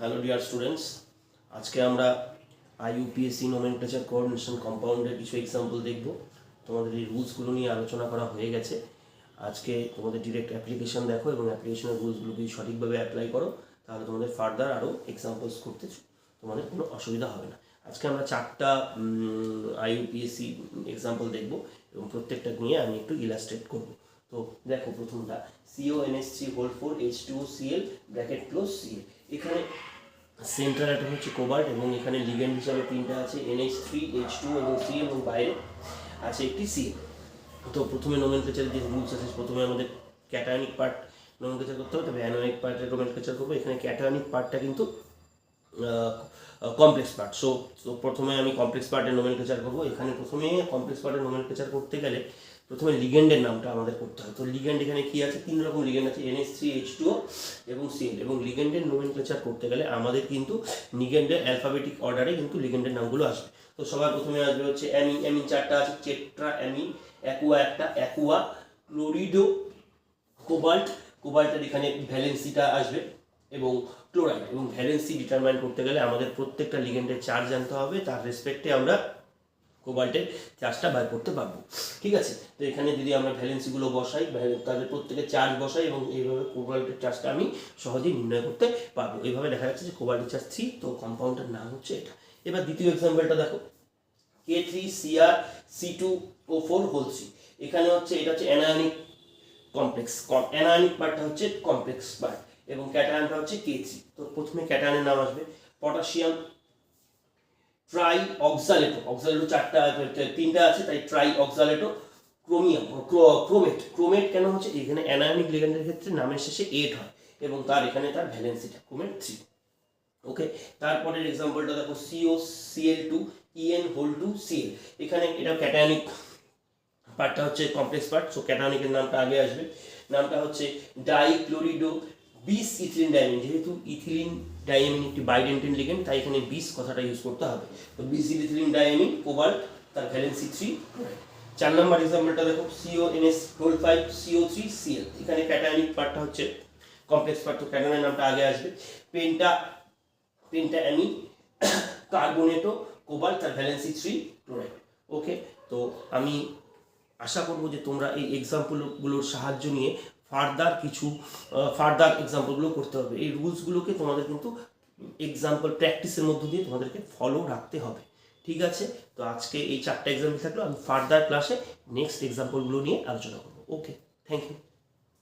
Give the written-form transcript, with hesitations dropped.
Hello dear students, আজকে আমরা আইইউপিএসসি nomenclature coordination কম্পাউন্ডের কিছু এক্সাম্পল দেখব। তোমাদের এই রুলসগুলো নিয়ে আলোচনা করা হয়ে গেছে। আজকে তোমাদের ডিরেক্ট অ্যাপ্লিকেশন দেখো এবং অ্যাপ্লিকেশনের রুলসগুলো যদি সঠিকভাবে অ্যাপ্লাই করো তাহলে তোমাদের ফার্দার আরও এক্সাম্পলস করতে তোমাদের কোনো অসুবিধা হবে না। আজকে আমরা 4টা আইইউপিএসসি এক্সাম্পল দেখব এবং প্রত্যেকটা নিয়ে আমি একটু ইলাস্ট্রেট করব। তো দেখো, প্রথমটা CONH3 4H2OCl bracket close Cl। এখানে সেন্ট্রাল অ্যাটম হচ্ছে কোবাল্ট এবং এখানে লিগ্যান্ড হিসাবে তিনটা আছে NH3H2 এবং Cl এবং বাইরে আছে একটি Cl। তো প্রথমে নোমেনক্লেচারের যে রুলস আছে, প্রথমে আমাদের ক্যাটায়নিক পার্ট নোমেনক্লেচার করতে হবে, তবে অ্যানোয়িক পার্টের নোমেনক্লেচার করবো। এখানে ক্যাটায়নিক পার্টটা কিন্তু কমপ্লেক্স পার্ট। সো প্রথমে আমি কমপ্লেক্স পার্টের নোমেনক্লেচার করবো। এখানে প্রথমে কমপ্লেক্স পার্টের নোমেনক্লেচার করতে গেলে প্রথমে লিগ্যান্ডের নামটা আমাদের করতে হয়। তো লিগ্যান্ড এখানে কি আছে, 3 রকম লিগ্যান্ড আছে, NH3H2O এবং Cl। এবং লিগ্যান্ডের নোমেনক্লেচার করতে গেলে আমাদের কিন্তু লিগ্যান্ডের অ্যালফাবেটিক অর্ডারে কিন্তু লিগ্যান্ডের নামগুলো আসবে। তো সবার প্রথমে আসবে হচ্ছে অ্যামিন। অ্যামিন 4টা আছে, টেট্রা অ্যামিন, অ্যাকুয়া একটা, অ্যাকুয়া, ক্লোরিডো, কোবাল্ট। কোবাল্টের এখানে ভ্যালেন্সিটা আসবে এবং ক্লোরাইড। এবং ভ্যালেন্সি ডিটারমাইন করতে গেলে আমাদের প্রত্যেকটা লিগ্যান্ডের চার্জ জানতে হবে, তার রেসপেক্টে আমরা কোবাল্টের চার্জটা বার করতে পারবো। ঠিক আছে, তো এখানে যদি আমরা ভ্যালেন্সিগুলো বসাই, তাদের প্রত্যেকের চার্জ বসাই এবং এইভাবে কোবাল্টের চার্জটা আমি সহজেই নির্ণয় করতে পারবো। এইভাবে দেখা যাচ্ছে যে কোবাল্টের চার্জ 3, তো কম্পাউন্ডের নাম হচ্ছে এটা। এবার দ্বিতীয় এক্সাম্পলটা দেখো, K3CrC2O4 এখানে হচ্ছে এটা হচ্ছে অ্যানায়নিক কমপ্লেক্স। অ্যানায়নিক পার্টটা হচ্ছে কমপ্লেক্স পার্ট এবং ক্যাটায়নটা হচ্ছে K3। তো প্রথমে ক্যাটায়নের নাম আসবে পটাশিয়াম ট্রাই অক্সালেটো। অক্সালেটো 3টা আছে, তাই ট্রাই অক্সালেটো। Chromium chromate. ক্রোমেট কেন হচ্ছে, এখানে অ্যানায়নিক লিগ্যান্ডের ক্ষেত্রে নামের শেষে 8 হয় এবং এখানে তার ভ্যালেন্সিটা ক্রোমেট 3। ওকে, তারপরের এক্সাম্পলটা দেখো, COCl2En2Cl। এখানে এটা ক্যাটায়নিক পার্টটা হচ্ছে কমপ্লেক্স পার্ট। সো ক্যাটায়নিকের নামটা আগে আসবে। নামটা হচ্ছে ডাইক্লোরিডো বিস ইথিলিন ডাইমিন। যেহেতু ইথিলিন ডাইমিন একটি বাইডেন্টেন লিগ্যান্ড, তাই এখানে বিস কথাটা ইউজ করতে হবে। তো বিস ইথিলিন ডাইমিন, কোবাল্ট, তার ভ্যালেন্সি 3। 4 নম্বর এক্সাম্পলটা দেখো, CONS5CO3Cl। এখানে ক্যাটায়নিক পার্টটা হচ্ছে কমপ্লেক্স পার্ট, তো ক্যাটায়নের নামটা আগে আসবে। পেন্টা অ্যামিন, কার্বোনেটো, কোবাল্ট, তার ভ্যালেন্সি 3 ক্লোরাইড। ওকে, তো আমি আশা করবো যে তোমরা এই এক্সাম্পলগুলোর সাহায্য নিয়ে ফার্দার এক্সাম্পলগুলো করতে হবে। এই রুলসগুলোকে তোমাদের কিন্তু এক্সাম্পল প্র্যাকটিসের মধ্য দিয়ে তোমাদেরকে ফলো রাখতে হবে। ঠিক আছে, তো আজকে এই 4টা এক্সাম্পল থাকলো। আমি ফার্দার ক্লাসে নেক্সট এক্সাম্পলগুলো নিয়ে আলোচনা করবো। ওকে, থ্যাংক ইউ।